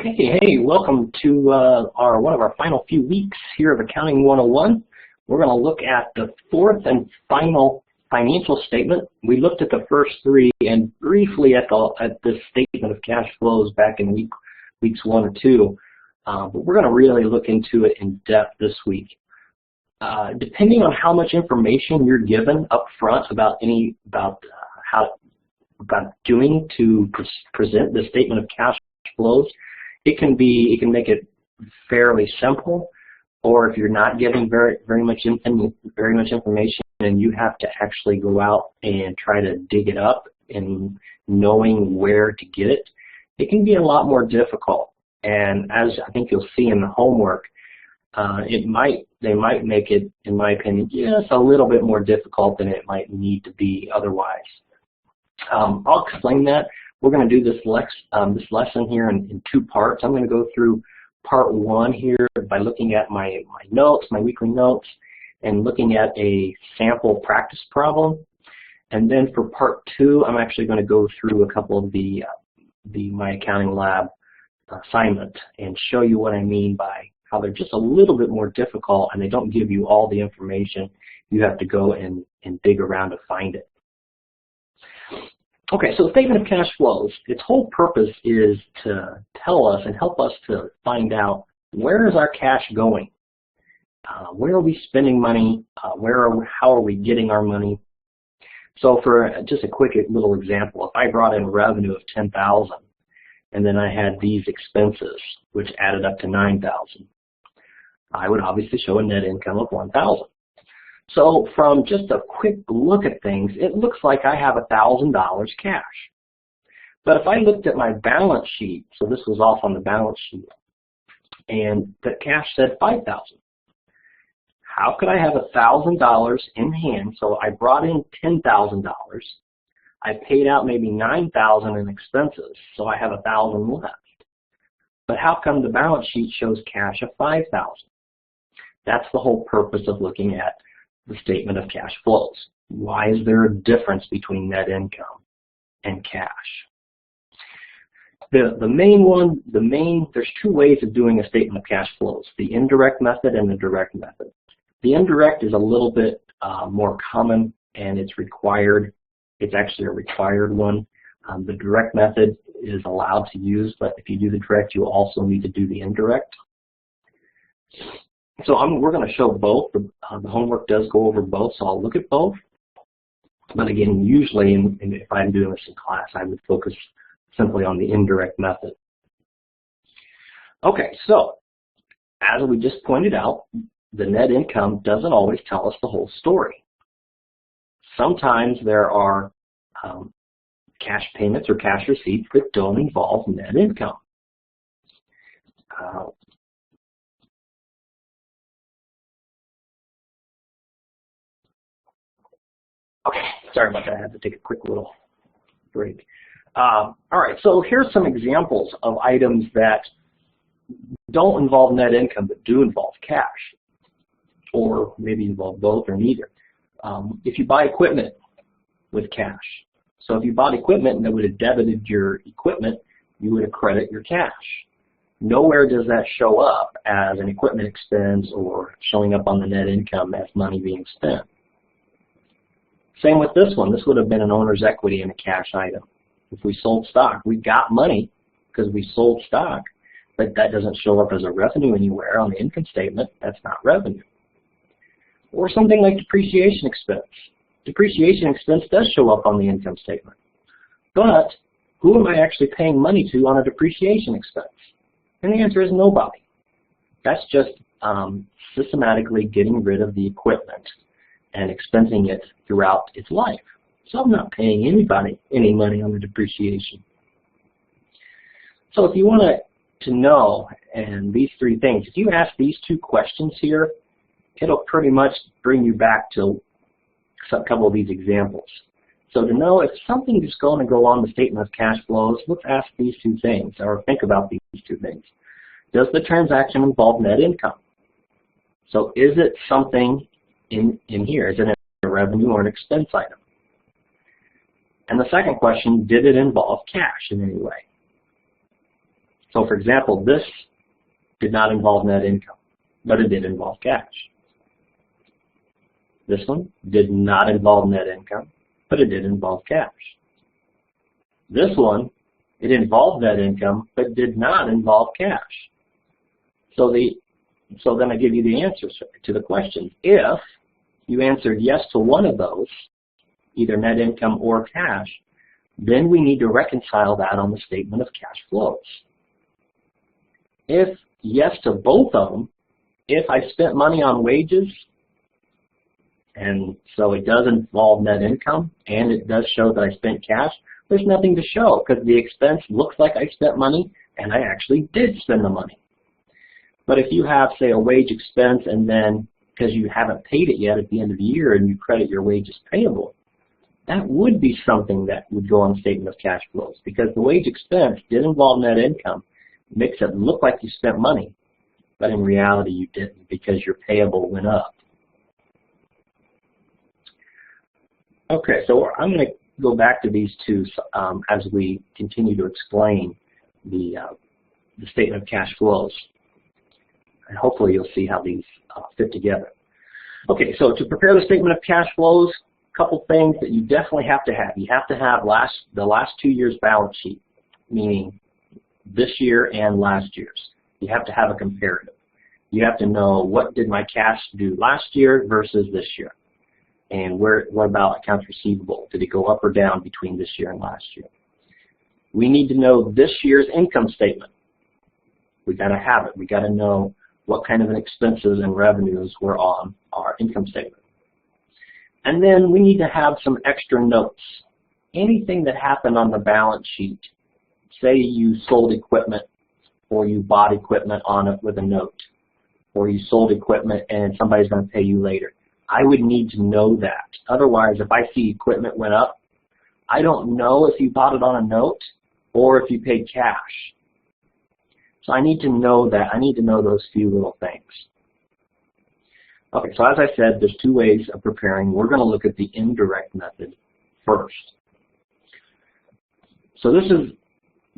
Okay, hey, welcome to one of our final few weeks here of Accounting 101. We're going to look at the fourth and final financial statement. We looked at the first three and briefly at this statement of cash flows back in weeks 1 or 2, but we're going to really look into it in depth this week. Depending on how much information you're given up front about doing to present the statement of cash flows, it can make it fairly simple, or if you're not getting very much information and you have to actually go out and try to dig it up and knowing where to get it, it can be a lot more difficult. And as I think you'll see in the homework, they might make it, in my opinion, just a little bit more difficult than it might need to be otherwise. I'll explain that. We're going to do this lesson here in 2 parts. I'm going to go through part 1 here by looking at my notes, my weekly notes, and looking at a sample practice problem. And then for part 2, I'm actually going to go through a couple of my accounting lab assignment and show you what I mean by how they're just a little bit more difficult and they don't give you all the information. You have to go and dig around to find it. Okay, so the statement of cash flows, its whole purpose is to tell us and help us to find out where is our cash going? Where are we spending money? How are we getting our money? So for just a quick little example, if I brought in revenue of $10,000 and then I had these expenses, which added up to $9,000, I would obviously show a net income of $1,000. So from just a quick look at things, it looks like I have $1,000 cash. But if I looked at my balance sheet, so this was off on the balance sheet, and the cash said $5,000. How could I have $1,000 in hand? So I brought in $10,000. I paid out maybe $9,000 in expenses, so I have $1,000 left. But how come the balance sheet shows cash of $5,000? That's the whole purpose of looking at the statement of cash flows. Why is there a difference between net income and cash? There's 2 ways of doing a statement of cash flows, the indirect method and the direct method. The indirect is a little bit more common and it's required. It's actually a required one. The direct method is allowed to use, but if you do the direct, you also need to do the indirect. So we're going to show both. The homework does go over both, so I'll look at both. But again, usually, if I'm doing this in class, I would focus simply on the indirect method. Okay, so as we just pointed out, the net income doesn't always tell us the whole story. Sometimes there are cash payments or cash receipts that don't involve net income. Okay, sorry about that. I had to take a quick little break. All right, so here's some examples of items that don't involve net income but do involve cash, or maybe involve both or neither. If you buy equipment with cash, so if you bought equipment that would have debited your equipment, you would have credited your cash. Nowhere does that show up as an equipment expense or showing up on the net income as money being spent. Same with this one. This would have been an owner's equity in a cash item. If we sold stock, we got money because we sold stock, but that doesn't show up as a revenue anywhere on the income statement. That's not revenue. Or something like depreciation expense. Depreciation expense does show up on the income statement. But who am I actually paying money to on a depreciation expense? And the answer is nobody. That's just systematically getting rid of the equipment and expensing it throughout its life. So I'm not paying anybody any money on the depreciation. So if you want to know, and these 3 things, if you ask these 2 questions here, it'll pretty much bring you back to a couple of these examples. So to know if something is going to go on the statement of cash flows, let's ask these 2 things, or think about these 2 things. Does the transaction involve net income? So is it something in here? Is it a revenue or an expense item? And the second question, did it involve cash in any way? So for example, this did not involve net income, but it did involve cash. This one did not involve net income, but it did involve cash. This one, it involved net income, but did not involve cash. So then I give you the answers to the question. If you answered yes to one of those, either net income or cash, then we need to reconcile that on the statement of cash flows. If yes to both of them, if I spent money on wages, and so it does involve net income, and it does show that I spent cash, there's nothing to show because the expense looks like I spent money, and I actually did spend the money. But if you have, say, a wage expense, and then because you haven't paid it yet at the end of the year and you credit your wages payable, that would be something that would go on the statement of cash flows because the wage expense did involve net income. It makes it look like you spent money, but in reality you didn't because your payable went up. Okay, so I'm going to go back to these two as we continue to explain the statement of cash flows. And hopefully you'll see how these fit together. Okay, so to prepare the statement of cash flows, a couple things that you definitely have to have. You have to have the last 2 years' balance sheet, meaning this year and last year's. You have to have a comparative. You have to know what did my cash do last year versus this year. And what about accounts receivable? Did it go up or down between this year and last year? We need to know this year's income statement. We got to have it. We got to know what kind of expenses and revenues were on our income statement. And then we need to have some extra notes. Anything that happened on the balance sheet, say you sold equipment or you bought equipment on it with a note, or you sold equipment and somebody's going to pay you later. I would need to know that. Otherwise, if I see equipment went up, I don't know if you bought it on a note or if you paid cash. So I need to know that. I need to know those few little things. Okay, so as I said, there's two ways of preparing. We're going to look at the indirect method first. So this is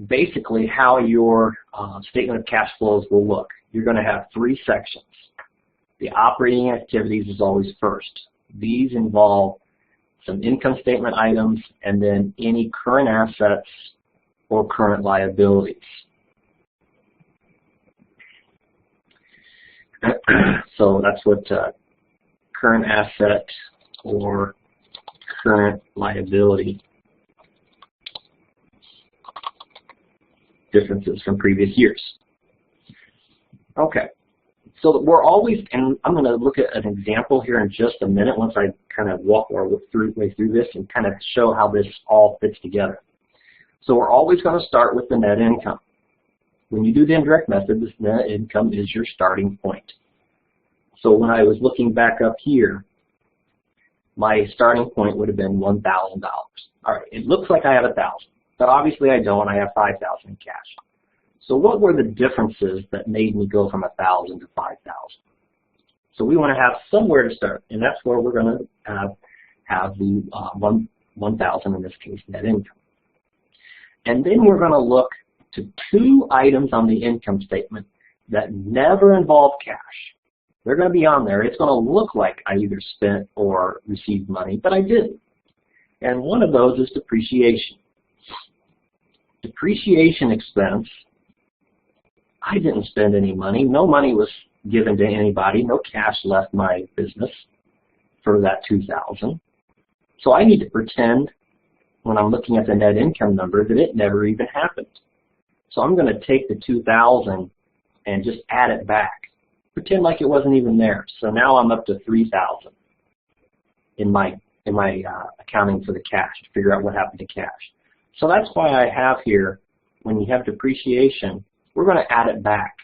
basically how your statement of cash flows will look. You're going to have three sections. The operating activities is always first. These involve some income statement items and then any current assets or current liabilities. So that's what current asset or current liability differences from previous years. Okay. So we're always, and I'm going to look at an example here in just a minute once I kind of walk our way through this and kind of show how this all fits together. So we're always going to start with the net income. When you do the indirect method, this net income is your starting point. So when I was looking back up here, my starting point would have been $1,000. All right, it looks like I have 1,000, but obviously I don't. I have 5,000 in cash. So what were the differences that made me go from 1,000 to 5,000? So we want to have somewhere to start, and that's where we're going to have the 1,000 in this case net income. And then we're going to look to two items on the income statement that never involve cash. They're going to be on there. It's going to look like I either spent or received money, but I didn't. And one of those is depreciation. Depreciation expense, I didn't spend any money. No money was given to anybody. No cash left my business for that 2,000. So I need to pretend when I'm looking at the net income number that it never even happened. So I'm going to take the 2,000 and just add it back. Pretend like it wasn't even there. So now I'm up to 3,000 in my accounting for the cash to figure out what happened to cash. So that's why I have here, when you have depreciation, we're going to add it back.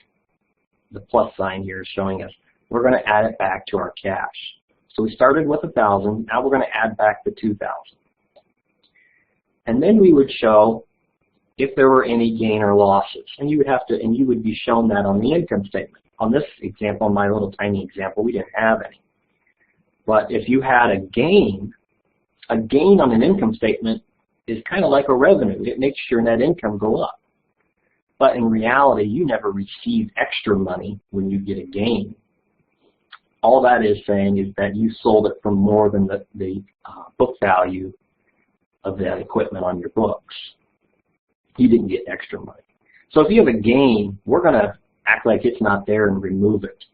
The plus sign here is showing us we're going to add it back to our cash. So we started with 1,000. Now we're going to add back the 2,000. And then we would show if there were any gain or losses, and you would be shown that on the income statement. On this example, my little tiny example, we didn't have any. But if you had a gain on an income statement is kind of like a revenue. It makes your net income go up. But in reality, you never received extra money when you get a gain. All that is saying is that you sold it for more than the book value of that equipment on your books. You didn't get extra money. So if you have a gain, we're going to act like it's not there and remove it.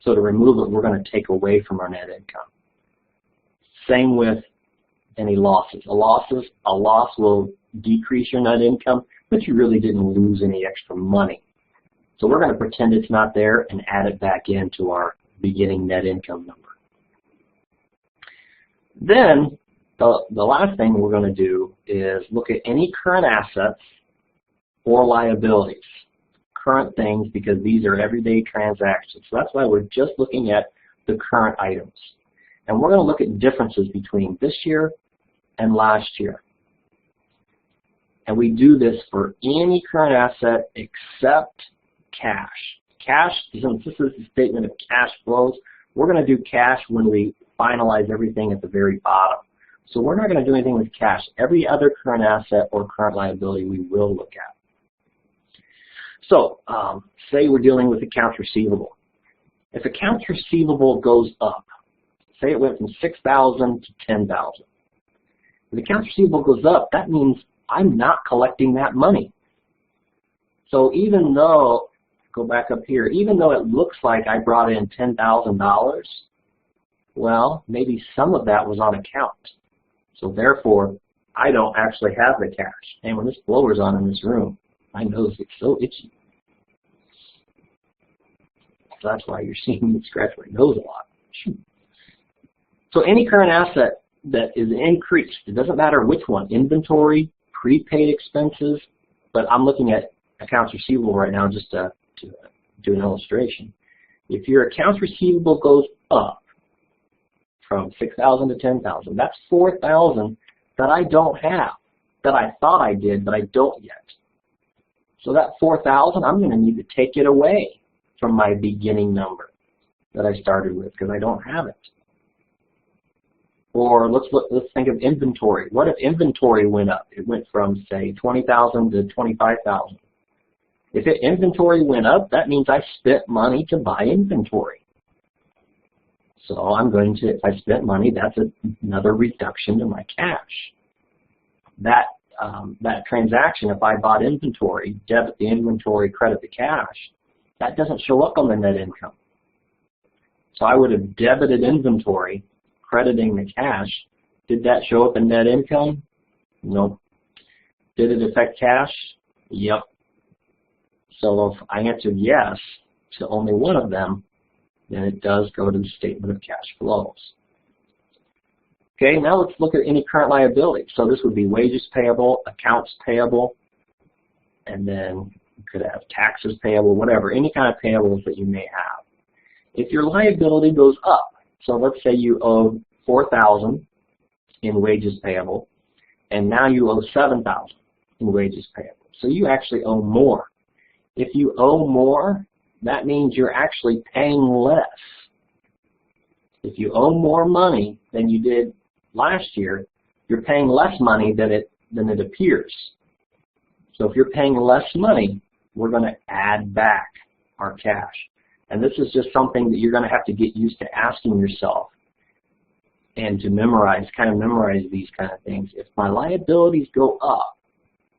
So to remove it, we're going to take away from our net income. Same with any losses. A loss will decrease your net income, but you really didn't lose any extra money. So we're going to pretend it's not there and add it back into our beginning net income number. Then the last thing we're going to do is look at any current assets or liabilities. Current things, because these are everyday transactions. So that's why we're just looking at the current items. And we're going to look at differences between this year and last year. And we do this for any current asset except cash. Cash, since this is a statement of cash flows, we're going to do cash when we finalize everything at the very bottom. So we're not going to do anything with cash. Every other current asset or current liability we will look at. So say we're dealing with accounts receivable. If accounts receivable goes up, say it went from $6,000 to $10,000. If accounts receivable goes up, that means I'm not collecting that money. So even though, go back up here, even though it looks like I brought in $10,000, well, maybe some of that was on account. So therefore, I don't actually have the cash. And when this blower's on in this room, my nose gets so itchy. So that's why you're seeing me scratch my nose a lot. So any current asset that is increased, it doesn't matter which one, inventory, prepaid expenses, but I'm looking at accounts receivable right now just to do an illustration. If your accounts receivable goes up from $6,000 to $10,000, that's $4,000 that I don't have, that I thought I did, but I don't yet. So that $4,000, I'm going to need to take it away from my beginning number that I started with because I don't have it. Or let's think of inventory. What if inventory went up? It went from, say, $20,000 to $25,000. If inventory went up, that means I spent money to buy inventory. So I'm going to, if I spent money, that's another reduction to my cash. That transaction, if I bought inventory, debit the inventory, credit the cash, that doesn't show up on the net income. So I would have debited inventory, crediting the cash. Did that show up in net income? Nope. Did it affect cash? Yep. So if I answered yes to only one of them, then it does go to the statement of cash flows. Okay, now let's look at any current liability. So this would be wages payable, accounts payable, and then you could have taxes payable, whatever, any kind of payables that you may have. If your liability goes up, so let's say you owe $4,000 in wages payable, and now you owe $7,000 in wages payable. So you actually owe more. If you owe more, that means you're actually paying less. If you owe more money than you did last year, you're paying less money than it appears. So if you're paying less money, we're going to add back our cash. And this is just something that you're going to have to get used to asking yourself and to memorize, kind of memorize these kind of things. If my liabilities go up,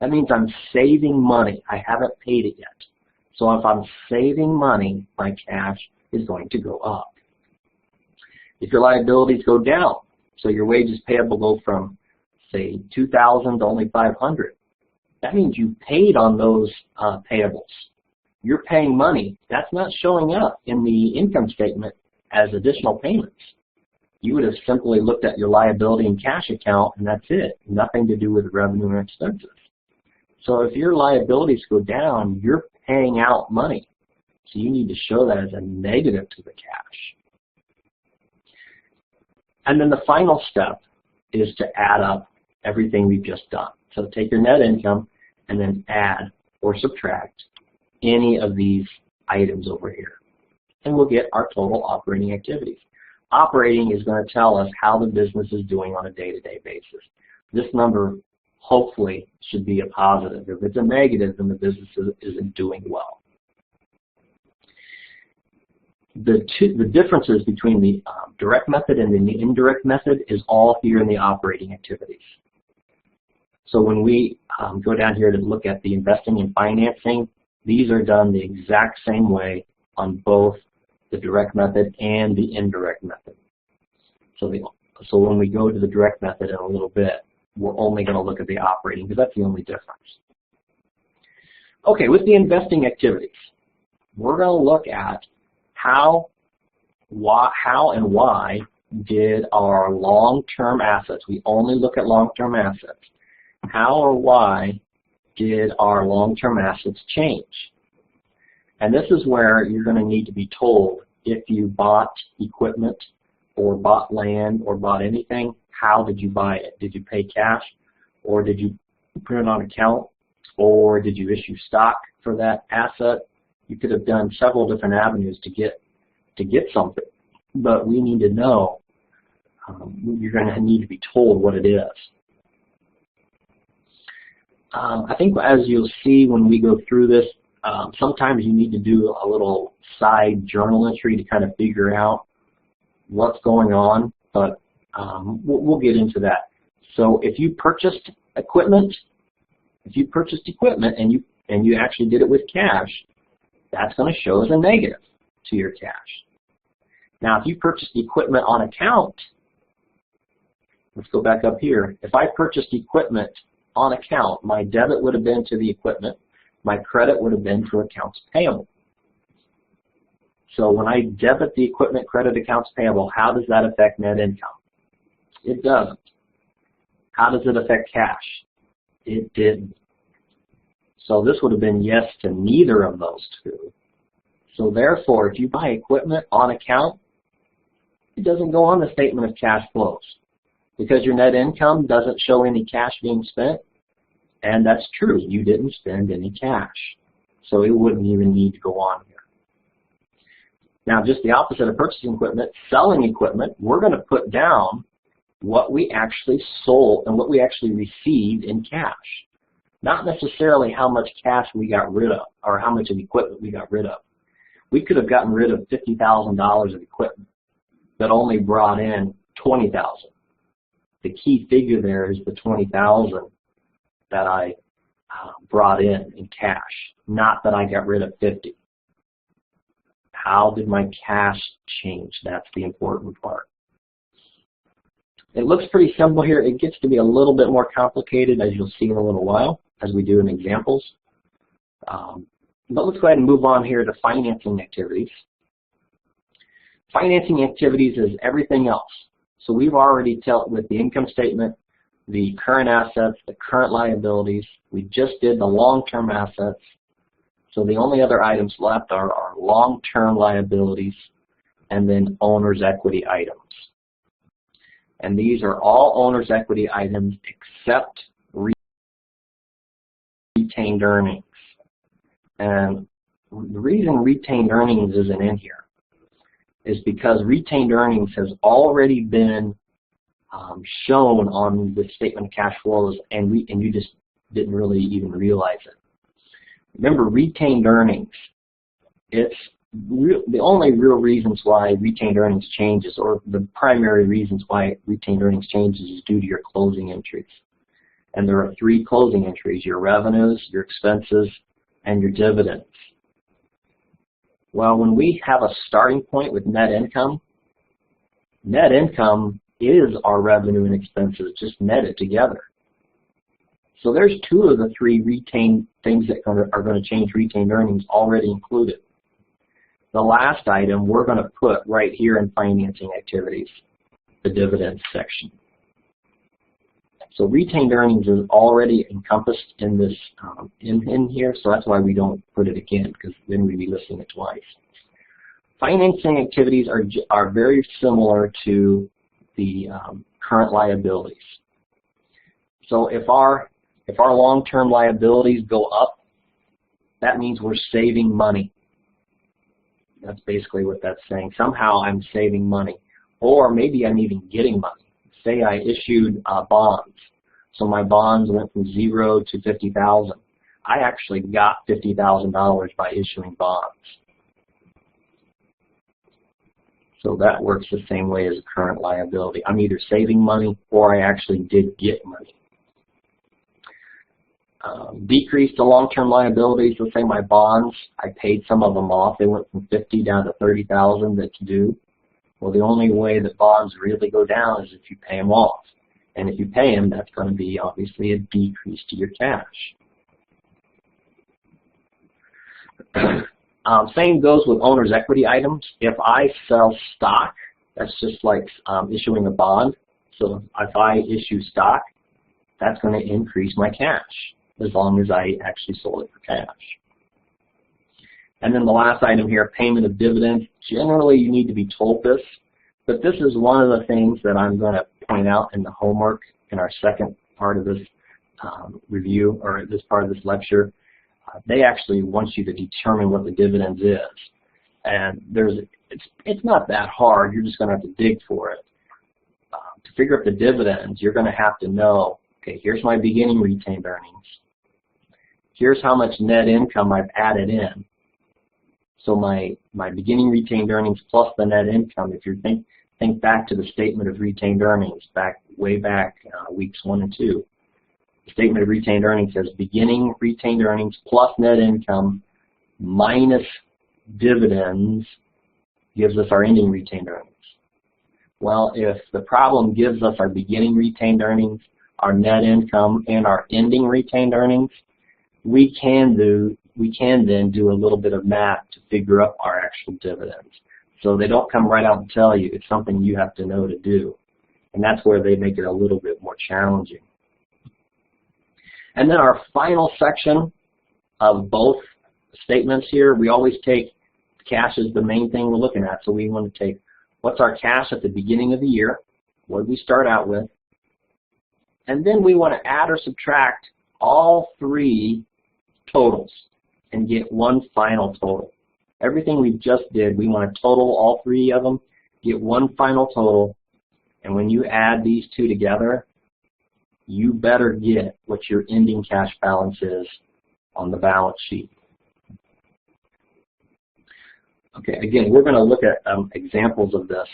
that means I'm saving money. I haven't paid it yet. So if I'm saving money, my cash is going to go up. If your liabilities go down, so your wages payable go from, say, $2,000 to only $500, that means you paid on those payables. You're paying money. That's not showing up in the income statement as additional payments. You would have simply looked at your liability and cash account, and that's it. Nothing to do with revenue and expenses. So if your liabilities go down, you're paying out money. So you need to show that as a negative to the cash. And then the final step is to add up everything we've just done. So take your net income and then add or subtract any of these items over here. And we'll get our total operating activities. Operating is going to tell us how the business is doing on a day-to-day basis. This number hopefully should be a positive. If it's a negative, then the business isn't doing well. The differences between the direct method and the indirect method is all here in the operating activities. So when we go down here to look at the investing and financing, these are done the exact same way on both the direct method and the indirect method. So when we go to the direct method in a little bit, we're only going to look at the operating because that's the only difference. Okay, with the investing activities, we're going to look at how and why did our long-term assets, we only look at long-term assets, how or why did our long-term assets change? And this is where you're going to need to be told if you bought equipment or bought land or bought anything, how did you buy it? Did you pay cash, or did you put it on account, or did you issue stock for that asset? You could have done several different avenues to get something, but we need to know. You're going to need to be told what it is. I think as you'll see when we go through this, sometimes you need to do a little side journal entry to kind of figure out what's going on, but we'll get into that. So if you purchased equipment, and you actually did it with cash, that's going to show as a negative to your cash. Now, if you purchased equipment on account, let's go back up here. If I purchased equipment on account, my debit would have been to the equipment, my credit would have been to accounts payable. So when I debit the equipment, credit accounts payable, how does that affect net income? It doesn't. How does it affect cash? It didn't. So this would have been yes to neither of those two. So therefore, if you buy equipment on account, it doesn't go on the statement of cash flows because your net income doesn't show any cash being spent, and that's true. You didn't spend any cash. So it wouldn't even need to go on here. Now, just the opposite of purchasing equipment, selling equipment, we're going to put down what we actually sold and what we actually received in cash. Not necessarily how much cash we got rid of or how much of equipment we got rid of. We could have gotten rid of $50,000 of equipment that only brought in $20,000. The key figure there is the $20,000 that I brought in cash, not that I got rid of 50. How did my cash change? That's the important part. It looks pretty simple here. It gets to be a little bit more complicated, as you'll see in a little while, as we do in examples. But let's go ahead and move on here to financing activities. Financing activities is everything else. So we've already dealt with the income statement, the current assets, the current liabilities. We just did the long-term assets. So the only other items left are our long-term liabilities and then owner's equity items. And these are all owner's equity items except retained earnings. And the reason retained earnings isn't in here is because retained earnings has already been shown on the statement of cash flows, and you just didn't really even realize it. Remember, retained earnings, it's the only real reasons why retained earnings changes, or the primary reasons why retained earnings changes, is due to your closing entries. And there are three closing entries: your revenues, your expenses, and your dividends. Well, when we have a starting point with net income is our revenue and expenses, just netted together. So there's two of the three retained things that are going to change retained earnings already included. The last item we're going to put right here in financing activities, the dividends section. So retained earnings is already encompassed in this in here, so that's why we don't put it again, because then we'd be listing it twice. Financing activities are very similar to the current liabilities. So if our long-term liabilities go up, that means we're saving money. That's basically what that's saying. Somehow I'm saving money, or maybe I'm even getting money. Say I issued bonds. So my bonds went from 0 to 50,000. I actually got $50,000 by issuing bonds. So that works the same way as a current liability. I'm either saving money or I actually did get money. Decreased the long-term liabilities. Let's say my bonds, I paid some of them off. They went from 50 down to 30,000 that's due. Well, the only way that bonds really go down is if you pay them off. And if you pay them, that's going to be obviously a decrease to your cash. Same goes with owner's equity items. If I sell stock, that's just like issuing a bond. So if I issue stock, that's going to increase my cash as long as I actually sold it for cash. And then the last item here, payment of dividends. Generally, you need to be told this, but this is one of the things that I'm going to point out in the homework in our second part of this review, or this part of this lecture. They actually want you to determine what the dividends is. And it's not that hard. You're just going to have to dig for it. To figure out the dividends, you're going to have to know, okay, here's my beginning retained earnings. Here's how much net income I've added in. So my beginning retained earnings plus the net income, if you think back to the statement of retained earnings, way back weeks 1 and 2, the statement of retained earnings says beginning retained earnings plus net income minus dividends gives us our ending retained earnings. Well, if the problem gives us our beginning retained earnings, our net income, and our ending retained earnings, we can then do a little bit of math to figure up our actual dividends. So they don't come right out and tell you. It's something you have to know to do. And that's where they make it a little bit more challenging. And then our final section of both statements here, we always take cash as the main thing we're looking at. So we want to take what's our cash at the beginning of the year, what did we start out with, and then we want to add or subtract all three totals and get one final total. Everything we just did, we want to total all three of them, get one final total, and when you add these two together, you better get what your ending cash balance is on the balance sheet. Okay, again, we're going to look at examples of this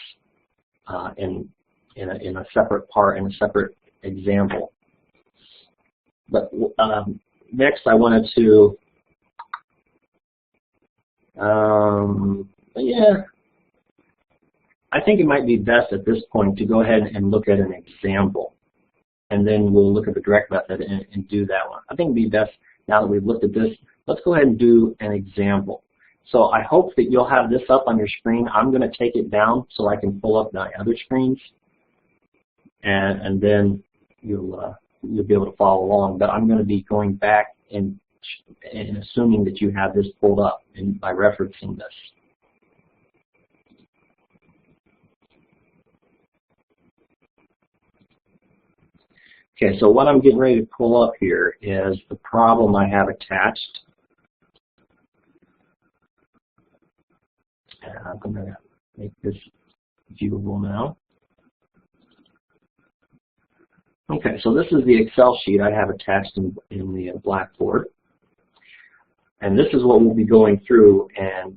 in a separate part, in a separate example. But next I wanted to, I think it might be best at this point to go ahead and look at an example. And then we'll look at the direct method and do that one. I think it would be best, now that we've looked at this, let's go ahead and do an example. So I hope that you'll have this up on your screen. I'm going to take it down so I can pull up my other screens, and then you'll be able to follow along. But I'm going to be going back and assuming that you have this pulled up by referencing this. Okay, so what I'm getting ready to pull up here is the problem I have attached. And I'm going to make this viewable now. Okay, so this is the Excel sheet I have attached in the Blackboard. And this is what we'll be going through and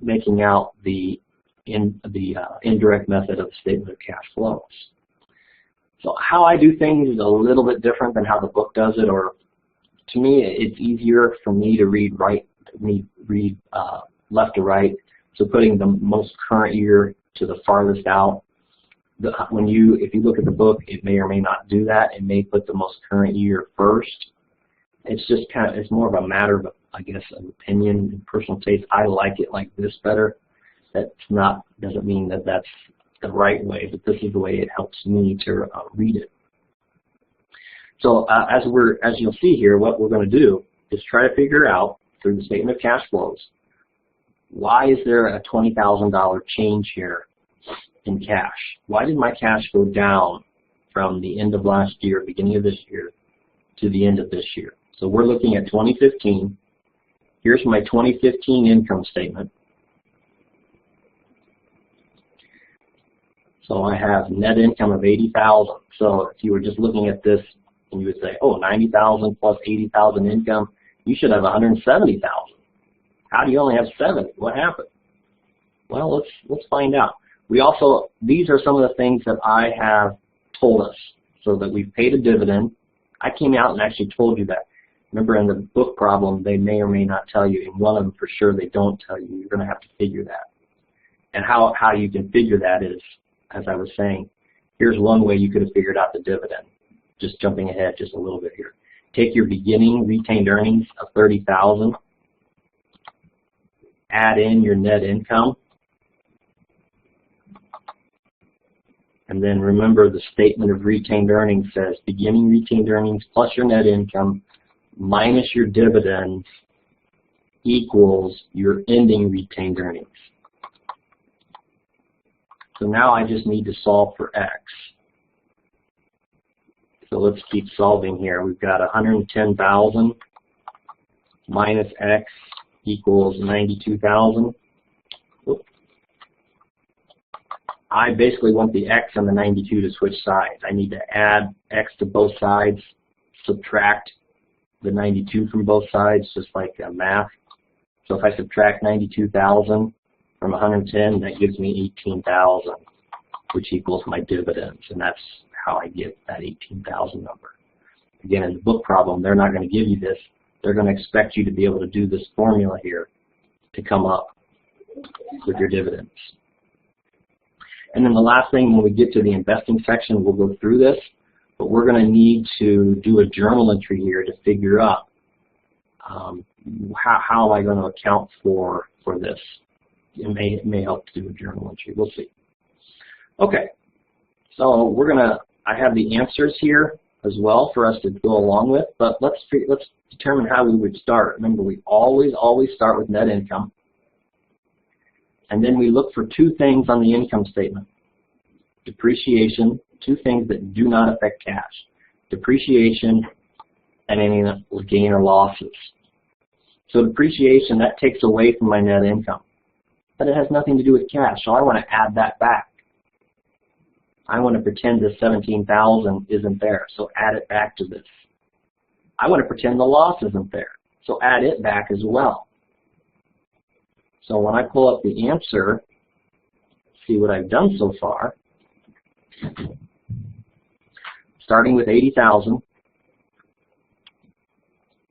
making out the indirect method of the statement of cash flows. So how I do things is a little bit different than how the book does it, or to me it's easier for me to read left to right. So putting the most current year to the farthest out. If you look at the book, it may or may not do that. It may put the most current year first. It's just it's more of a matter of, I guess, of opinion and personal taste. I like it like this better. Doesn't mean that that's the right way, but this is the way it helps me to read it. So as you'll see here, what we're going to do is try to figure out through the statement of cash flows, why is there a $20,000 change here in cash? Why did my cash go down from the end of last year, beginning of this year, to the end of this year? So we're looking at 2015. Here's my 2015 income statement. So I have net income of $80,000. So if you were just looking at this And you would say, oh, 90,000 plus 80,000 income, you should have 170,000. How do you only have 70? What happened? Well, let's find out. These are some of the things that I have told us, so that we've paid a dividend. I came out and actually told you that. Remember, in the book problem, they may or may not tell you. In one of them, for sure, they don't tell you. You're going to have to figure that. And how you can figure that is, as I was saying, here's one way you could have figured out the dividend. Just jumping ahead just a little bit here. Take your beginning retained earnings of 30,000, add in your net income, and then remember the statement of retained earnings says beginning retained earnings plus your net income minus your dividends equals your ending retained earnings. So now I just need to solve for X. So let's keep solving here. We've got 110,000 minus X equals 92,000. I basically want the X and the 92 to switch sides. I need to add X to both sides, subtract the 92 from both sides, just like math. So if I subtract 92,000 from 110, that gives me 18,000, which equals my dividends, and that's how I get that 18,000 number. Again, in the book problem, they're not going to give you this. They're going to expect you to be able to do this formula here to come up with your dividends. And then the last thing, when we get to the investing section, we'll go through this, but we're going to need to do a journal entry here to figure out how am I going to account for this. It may help to do a journal entry. We'll see. Okay, so I have the answers here as well for us to go along with, but let's determine how we would start. Remember, we always start with net income, and then we look for two things on the income statement. Depreciation, two things that do not affect cash. Depreciation and any gain or losses. So depreciation, that takes away from my net income, but it has nothing to do with cash, so I want to add that back. I want to pretend the 17,000 isn't there, so add it back to this. I want to pretend the loss isn't there, so add it back as well. So when I pull up the answer, see what I've done so far. Starting with 80,000,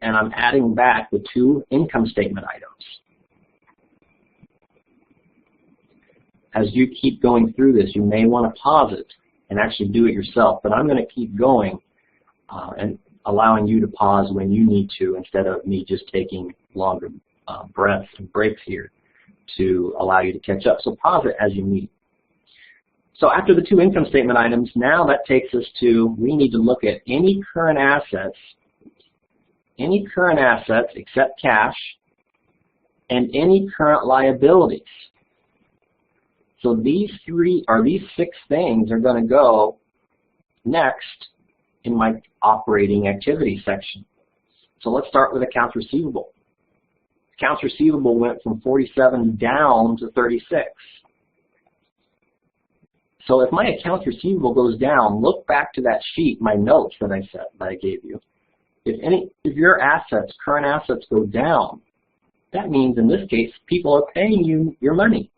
and I'm adding back the two income statement items. As you keep going through this, you may want to pause it and actually do it yourself, but I'm going to keep going and allowing you to pause when you need to instead of me just taking longer breaths and breaks here to allow you to catch up. So pause it as you need. So after the two income statement items, now that takes us to, we need to look at any current assets except cash, and any current liabilities. So these six things are going to go next in my operating activity section. So let's start with accounts receivable. Accounts receivable went from 47 down to 36. So if my accounts receivable goes down, look back to that sheet, my notes that I gave you. If your assets, current assets, go down, that means in this case people are paying you your money.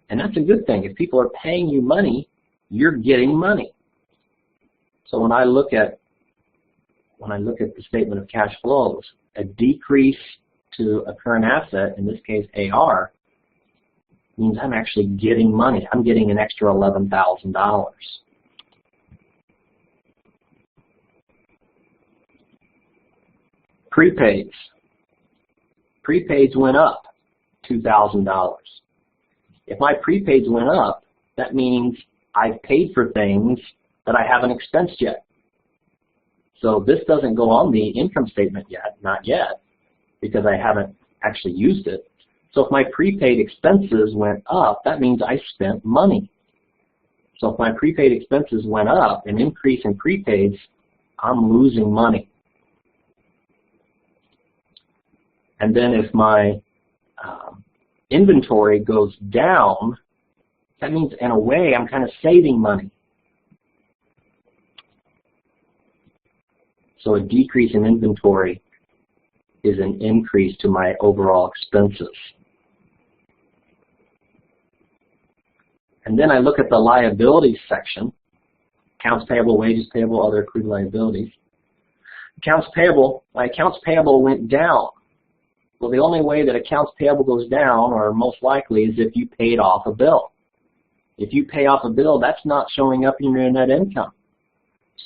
And that's a good thing. If people are paying you money, you're getting money. So when I look at the statement of cash flows, a decrease to a current asset, in this case AR, means I'm actually getting money. I'm getting an extra $11,000. Prepaids. Prepaids went up $2,000. If my prepaids went up, that means I've paid for things that I haven't expensed yet. So this doesn't go on the income statement yet, not yet, because I haven't actually used it. So if my prepaid expenses went up, that means I spent money. So if my prepaid expenses went up, an increase in prepaids, I'm losing money. And then if my inventory goes down, that means in a way I'm kind of saving money. So a decrease in inventory is an increase to my overall expenses. And then I look at the liabilities section, accounts payable, wages payable, other accrued liabilities. Accounts payable, my accounts payable went down. Well, the only way that accounts payable goes down, or most likely, is if you paid off a bill. If you pay off a bill, that's not showing up in your net income.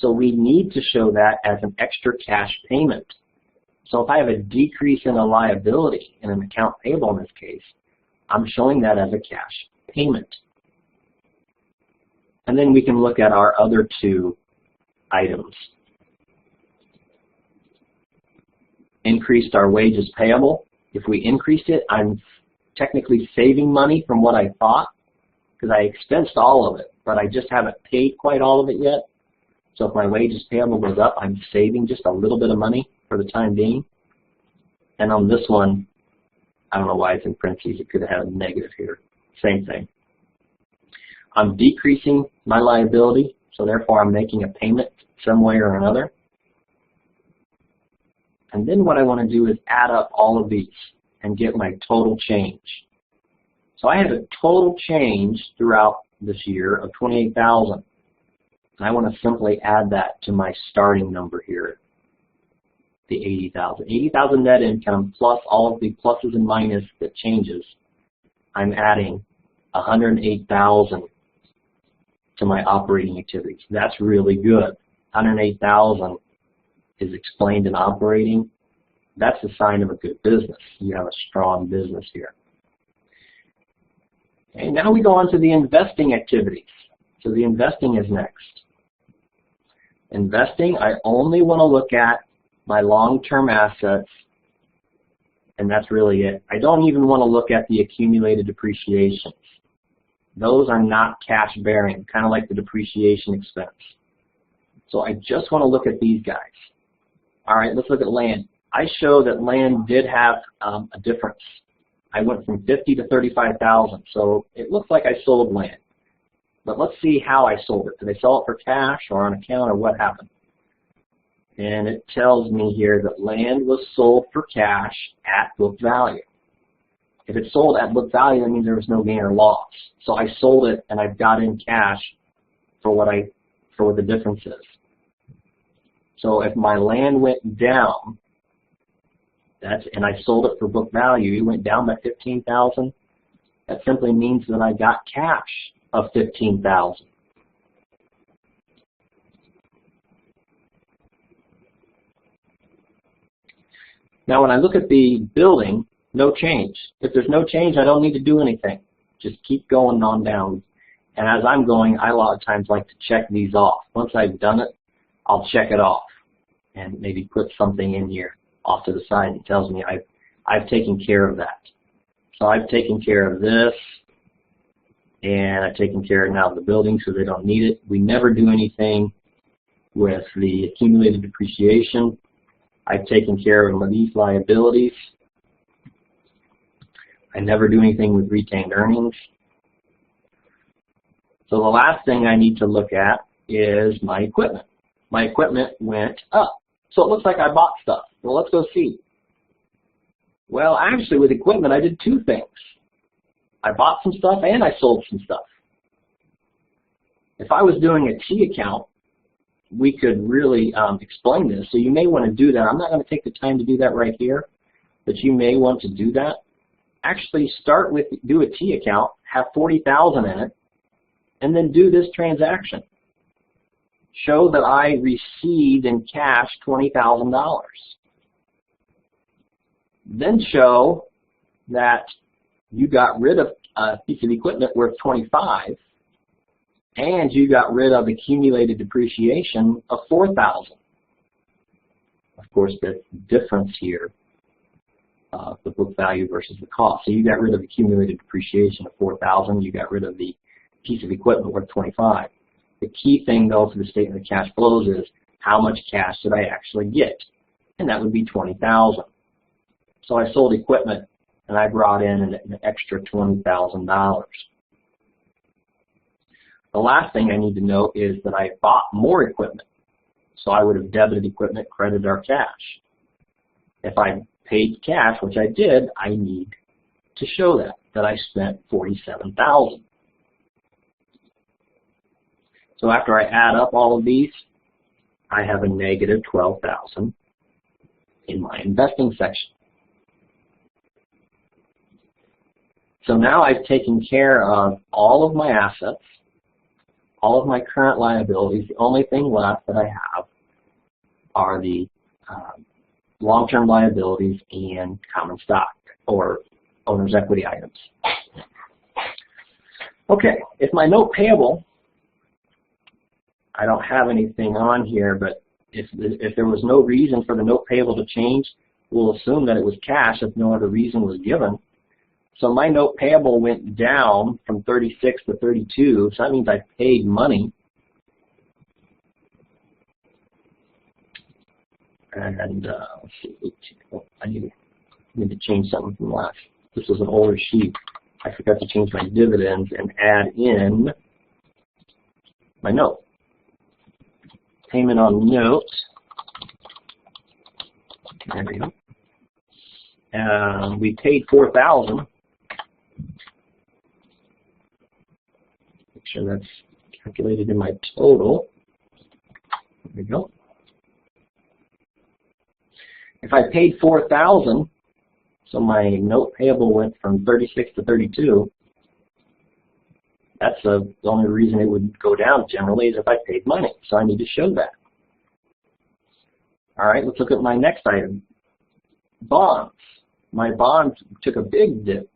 So we need to show that as an extra cash payment. So if I have a decrease in a liability in an account payable in this case, I'm showing that as a cash payment. And then we can look at our other two items. Increased our wages payable. If we increased it, I'm technically saving money from what I thought because I expensed all of it, but I just haven't paid quite all of it yet. So if my wages payable goes up, I'm saving just a little bit of money for the time being. And on this one, I don't know why it's in parentheses. It could have had a negative here. Same thing. I'm decreasing my liability, so therefore I'm making a payment some way or another. And then what I want to do is add up all of these and get my total change. So I had a total change throughout this year of $28,000. And I want to simply add that to my starting number here, the $80,000. $80,000 net income plus all of the pluses and minuses that changes. I'm adding $108,000 to my operating activities. That's really good. $108,000 is explained in operating. That's a sign of a good business. You have a strong business here. And now we go on to the investing activities. So the investing is next. Investing, I only want to look at my long-term assets, and that's really it. I don't even want to look at the accumulated depreciations. Those are not cash bearing, kind of like the depreciation expense. So I just want to look at these guys. All right, let's look at land. I show that land did have a difference. I went from $50,000 to $35,000, so it looks like I sold land. But let's see how I sold it. Did I sell it for cash or on account, or what happened? And it tells me here that land was sold for cash at book value. If it's sold at book value, that means there was no gain or loss. So I sold it and I've got in cash for what the difference is. So if my land went down, and I sold it for book value, it went down by $15,000. That simply means that I got cash of $15,000. Now when I look at the building, no change. If there's no change, I don't need to do anything. Just keep going on down. And as I'm going, I a lot of times like to check these off. Once I've done it, I'll check it off and maybe put something in here off to the side that tells me I've taken care of that. So I've taken care of this, and I've taken care of now of the building so they don't need it. We never do anything with the accumulated depreciation. I've taken care of these liabilities. I never do anything with retained earnings. So the last thing I need to look at is my equipment. My equipment went up. So it looks like I bought stuff. Well, let's go see. Well, actually, with equipment, I did two things. I bought some stuff and I sold some stuff. If I was doing a T account, we could really explain this. So you may want to do that. I'm not going to take the time to do that right here, but you may want to do that. Actually, do a T account, have $40,000 in it, and then do this transaction. Show that I received in cash $20,000. Then show that you got rid of a piece of equipment worth $25,000, and you got rid of accumulated depreciation of $4,000. Of course, the difference here, the book value versus the cost. So you got rid of accumulated depreciation of $4,000. You got rid of the piece of equipment worth $25,000. The key thing, though, for the statement of cash flows is how much cash did I actually get? And that would be $20,000. So I sold equipment, and I brought in an extra $20,000. The last thing I need to know is that I bought more equipment. So I would have debited equipment, credited our cash. If I paid cash, which I did, I need to show that I spent $47,000. So after I add up all of these, I have a negative $12,000 in my investing section. So now I've taken care of all of my assets, all of my current liabilities. The only thing left that I have are the long-term liabilities and common stock or owner's equity items. Okay, if my note payable, I don't have anything on here, but if there was no reason for the note payable to change, we'll assume that it was cash if no other reason was given. So my note payable went down from 36 to 32, so that means I paid money. And let's see, I need to change something from last. This was an older sheet. I forgot to change my dividends and add in my note. Payment on notes. There we go. We paid $4,000. Make sure that's calculated in my total. There we go. If I paid $4,000, so my note payable went from 36 to 32, that's the only reason it would go down generally is if I paid money. So I need to show that. All right, let's look at my next item. Bonds. My bonds took a big dip.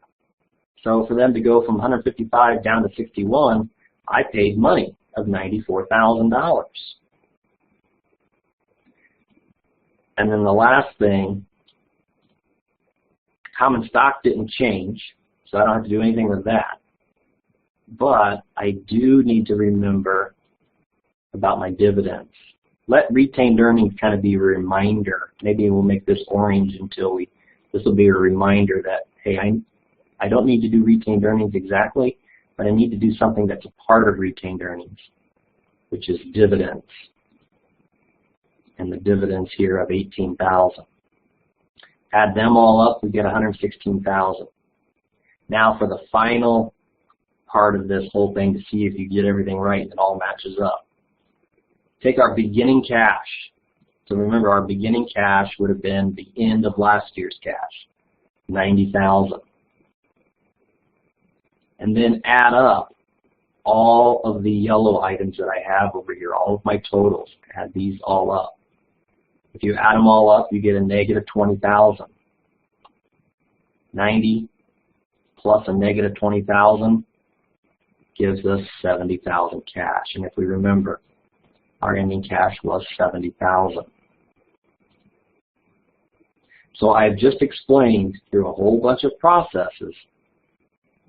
So for them to go from 155 down to 61, I paid money of $94,000. And then the last thing, common stock didn't change, so I don't have to do anything with that. But I do need to remember about my dividends. Let retained earnings kind of be a reminder. Maybe we'll make this orange until this will be a reminder that, hey, I don't need to do retained earnings exactly, but I need to do something that's a part of retained earnings, which is dividends. And the dividends here of $18,000. Add them all up, we get $116,000. Now for the final part of this whole thing to see if you get everything right and it all matches up. Take our beginning cash. So remember, our beginning cash would have been the end of last year's cash, $90,000. And then add up all of the yellow items that I have over here, all of my totals. Add these all up. If you add them all up, you get a negative $20,000. 90 plus a negative $20,000 gives us $70,000 cash. And if we remember, our ending cash was $70,000. So I've just explained through a whole bunch of processes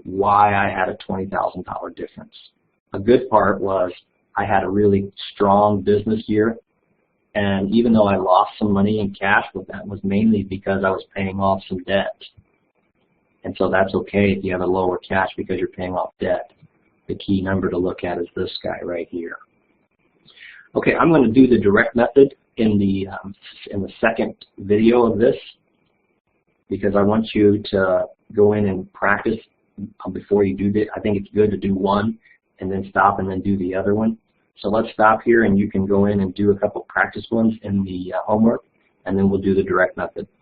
why I had a $20,000 difference. A good part was I had a really strong business year, and even though I lost some money in cash, but that was mainly because I was paying off some debt. And so that's okay if you have a lower cash because you're paying off debt. The key number to look at is this guy right here. Okay, I'm going to do the direct method in the second video of this because I want you to go in and practice before you do it. I think it's good to do one and then stop and then do the other one. So let's stop here and you can go in and do a couple practice ones in the homework, and then we'll do the direct method.